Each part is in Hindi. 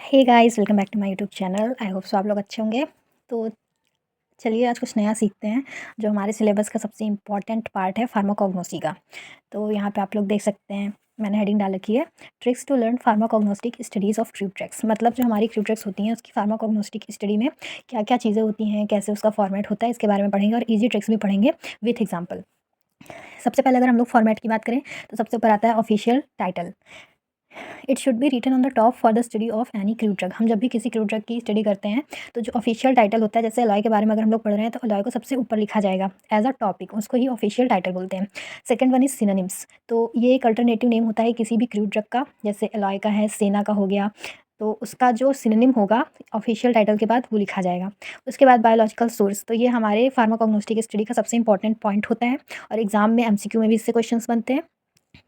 Hey guys, welcome back to my YouTube channel. I hope so आप लोग अच्छे होंगे। तो चलिए आज कुछ नया सीखते हैं जो हमारे सिलेबस का सबसे इम्पॉर्टेंट पार्ट है फार्माकोग्नोसी का। तो यहाँ पे आप लोग देख सकते हैं, मैंने हेडिंग डाल रखी है tricks to learn pharmacognostic studies of tube tracts. मतलब जो हमारी ट्यूब ट्रैक्स होती हैं उसकी फार्माकोग्नोस्टिक स्टडी में क्या क्या चीज़ें होती हैं, कैसे उसका फॉर्मेट होता है, इसके बारे में पढ़ेंगे और ईजी ट्रिक्स भी पढ़ेंगे विथ एग्जाम्पल। सबसे पहले अगर हम लोग फॉर्मेट की बात करें तो सबसे ऊपर आता है official title. It should be written on the top for the study of any crude drug. हम जब भी किसी क्रू ड्रग की स्टडी करते हैं तो जो ऑफिशियल टाइटल होता है, जैसे अलॉय के बारे में अगर हम लोग पढ़ रहे हैं तो अलॉय को सबसे ऊपर लिखा जाएगा एज अ टॉपिक, उसको ही ऑफिशियल टाइटल बोलते हैं। Second one is synonyms. तो ये एक अल्टरनेटिव नेम होता है किसी भी क्रू ड्रग का, जैसे अलॉय का है, सेना का हो गया, तो उसका जो सिनोनिम होगा ऑफिशियल टाइटल के बाद वो लिखा जाएगा। उसके बाद बायोलॉजिकल सोर्स, तो ये हमारे फार्माकोग्नोस्टिक स्टडी का सबसे इंपॉर्टेंट पॉइंट होता है और एग्जाम में एमसीक्यू में भी इससे क्वेश्चंस बनते हैं।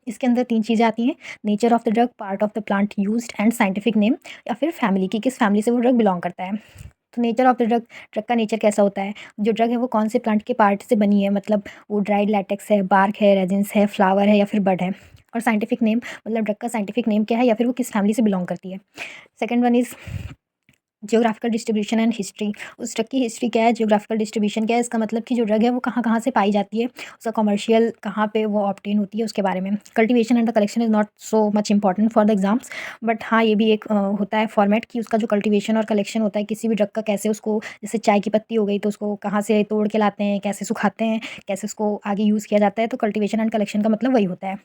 इसके अंदर 3 चीज़ें आती हैं, nature of the drug, part of the plant used and scientific name, या फिर फैमिली की किस फैमिली से वो ड्रग बिलॉन्ग करता है। तो nature of the drug, drug का नेचर कैसा होता है, जो ड्रग है वो कौन से प्लांट के पार्ट से बनी है, मतलब वो ड्राइड लैटेक्स है, बार्क है, रेजिन्स है, फ्लावर है या फिर बड है। और साइंटिफिक नेम, मतलब ड्रग का साइंटिफिक नेम क्या है या फिर वो किस फैमिली से बिलॉन्ग करती है। Second one is geographical distribution and history. उस ड्रग की हिस्ट्री क्या है, जियोग्राफिकल डिस्ट्रीब्यूशन क्या है, इसका मतलब कि जो ड्रग है वो कहाँ कहाँ से पाई जाती है, उसका कमर्शियल कहाँ पे वो ऑब्टेन होती है, उसके बारे में। Cultivation and the collection is not so much important for the exams, but हाँ ये भी एक होता है फॉर्मेट कि उसका जो कल्टीवेशन और कलेक्शन होता है किसी भी ड्रग का, कैसे उसको, जैसे चाय की पत्ती हो गई तो उसको कहाँ से तोड़ के लाते हैं, कैसे सुखाते हैं, कैसे उसको आगे यूज़ किया जाता है। तो कल्टीवेशन एंड कलेक्शन का मतलब वही होता है।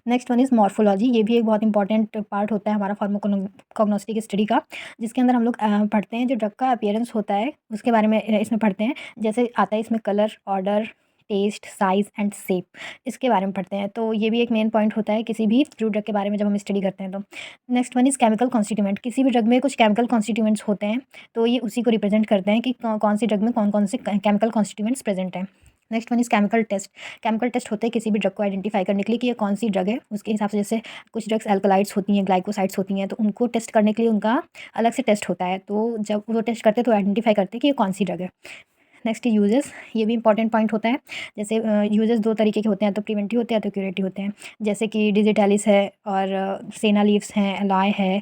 Next one is morphology. ये भी एक बहुत इंपॉर्टेंट पार्ट होता है हमारा फार्माकोग्नोस्टिक स्टडी का, जिसके अंदर हम लोग पढ़ते हैं जो ड्रग का अपीयरेंस होता है उसके बारे में इसमें पढ़ते हैं। जैसे आता है इसमें colour, odour, taste, size and shape, इसके बारे में पढ़ते हैं। तो ये भी एक मेन पॉइंट होता है किसी भी फ्लू ड्रग के बारे में जब हम स्टडी करते हैं तो। Next one is chemical constituent. किसी भी ड्रग में कुछ केमिकल कॉन्स्टिट्यूएंट्स होते हैं, तो ये उसी को रिप्रेजेंट करते हैं कि कौन सी ड्रग में कौन कौन से केमिकल कॉन्स्टिट्यूएंट्स प्रेजेंट हैं। Next one is chemical test. Chemical test होते हैं किसी भी ड्रग को आइडेंटिफाई करने के लिए कि ये कौन सी ड्रग है, उसके हिसाब से। जैसे कुछ ड्रग्स एल्कलाइड्स होती हैं, ग्लाइकोसाइड्स होती हैं, तो उनको टेस्ट करने के लिए उनका अलग से टेस्ट होता है। तो जब वो टेस्ट करते हैं तो आइडेंटिफाई करते हैं कि ये कौन सी ड्रग है। नेक्स्ट यूजेस, ये भी इंपॉर्टेंट पॉइंट होता है। जैसे यूजेस दो तरीके के होते हैं, तो प्रिवेंटिव होते हैं तो क्यूरेटिव होते हैं। जैसे कि डिजिटैलिस है और सेना लीव्स हैं, अलाय है,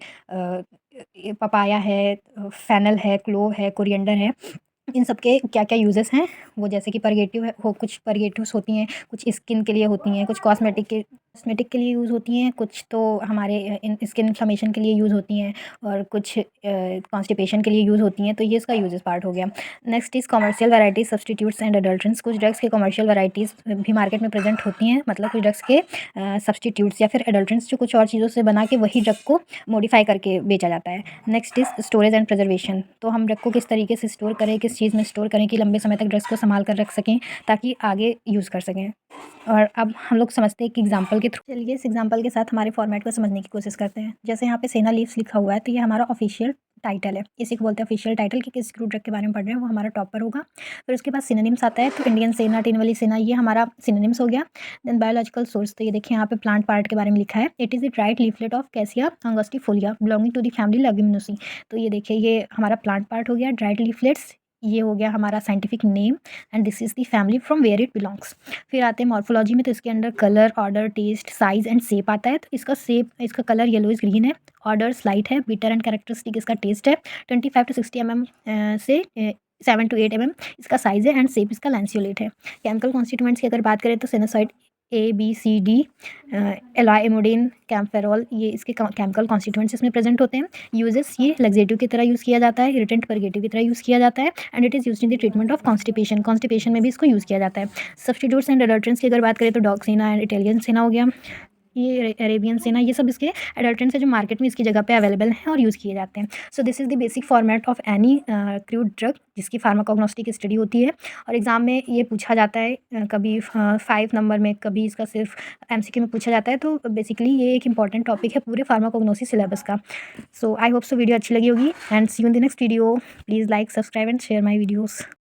पपाया है, फेनल है, क्लोव है, कोरिएंडर है। इन सब के क्या-क्या यूज़ेस हैं, वो जैसे कि परगेटिव है, हो कुछ परगेटिव्स होती हैं, कुछ स्किन के लिए होती हैं, कुछ कॉस्मेटिक के लिए यूज़ होती हैं, कुछ तो हमारे इन स्किन इन्फ्लेमेशन के लिए यूज़ होती हैं और कुछ कॉन्स्टिपेशन के लिए यूज़ होती हैं। तो ये इसका यूजेस पार्ट हो गया। Next is commercial varieties, substitutes and adulterants. कुछ ड्रग्स की कमर्शियल वैराइटीज़ भी मार्केट में प्रेज़ेंट होती हैं, मतलब कुछ ड्रग्स के सब्स्टिट्यूट्स या फिर एडल्ट्रेंट्स जो कुछ और चीज़ों से बना के वही ड्रग को मॉडिफ़ाई करके बेचा जाता है। Next is storage and preservation. तो हम ड्रग को किस तरीके से स्टोर करें, किस चीज़ में स्टोर करें कि लंबे समय तक ड्रग्स को संभाल कर रख सकें ताकि आगे यूज़ कर सकें। और अब हम लोग समझते हैं कि एग्जांपल के थ्रू। चलिए इस एग्जांपल के साथ हमारे फॉर्मेट को समझने की कोशिश करते हैं। जैसे यहाँ पे सेना लीव्स लिखा हुआ है तो ये हमारा ऑफिशियल टाइटल है, इसी को बोलते हैं ऑफिशियल टाइटल कि किस क्रू ड्रग के बारे में पढ़ रहे हैं वो हमारा टॉप पर होगा। फिर उसके बाद सिनोनिम्स आता है, तो इंडियन सेना, टिनवली सेना, ये हमारा सिनोनिम्स हो गया। देन बायोलॉजिकल सोर्स, तो ये देखिए यहाँ पे प्लांट पार्ट के बारे में लिखा है। It is the right leaflet of Cassia angustifolia belonging to the family Leguminosae. तो ये देखिए ये हमारा प्लांट पार्ट हो गया, ड्राइड लीफलेट्स, ये हो गया हमारा scientific name and this is the family from where it belongs. फिर आते हैं मॉर्फोलॉजी में, तो इसके अंदर colour, odour, taste, size and shape आता है। तो इसका शेप, इसका कलर येलोइश ग्रीन है, ऑर्डर स्लाइट है, बिटर एंड कैरेक्टरिस्टिक इसका टेस्ट है, 25 टू 60 mm से 7 टू 8 mm इसका साइज़ है एंड शेप इसका लैंसियोलेट है। केमिकल कॉन्स्टिट्यूएंट्स की अगर बात करें तो सिनोसाइड ए बी सी डी, एलाइमोडिन, कैम्फेरॉल, ये इसके केमिकल कॉन्स्टिट्यूएंट्स इसमें प्रेजेंट होते हैं। यूजेस, ये लग्जेटिव की तरह यूज़ किया जाता है, इरिटेंट परगेटिव की तरह यूज़ किया जाता है and it is used in the treatment of constipation. Constipation में भी इसको यूज़ किया जाता है। सब्स्टिट्यूट्स एंड एडल्ट्रेंट्स की अगर बात करें तो डॉक्सिना एंड इटालियन सेना हो गया, ये अरेबियन सेना, ये सब इसके एडल्ट्रेंट्स है जो मार्केट में इसकी जगह पे अवेलेबल हैं और यूज़ किए जाते हैं। So this is the basic format of any crude drug जिसकी फार्माकोग्नोस्टिक स्टडी होती है और एग्जाम में ये पूछा जाता है कभी 5 नंबर में, कभी इसका सिर्फ एमसीक्यू में पूछा जाता है। तो बेसिकली ये एक इंपॉर्टेंट टॉपिक है पूरे फार्माकोग्नोसी सिलेबस का। सो आई होप सो वीडियो अच्छी लगी होगी and see you in the next video. Please like, subscribe and share my videos.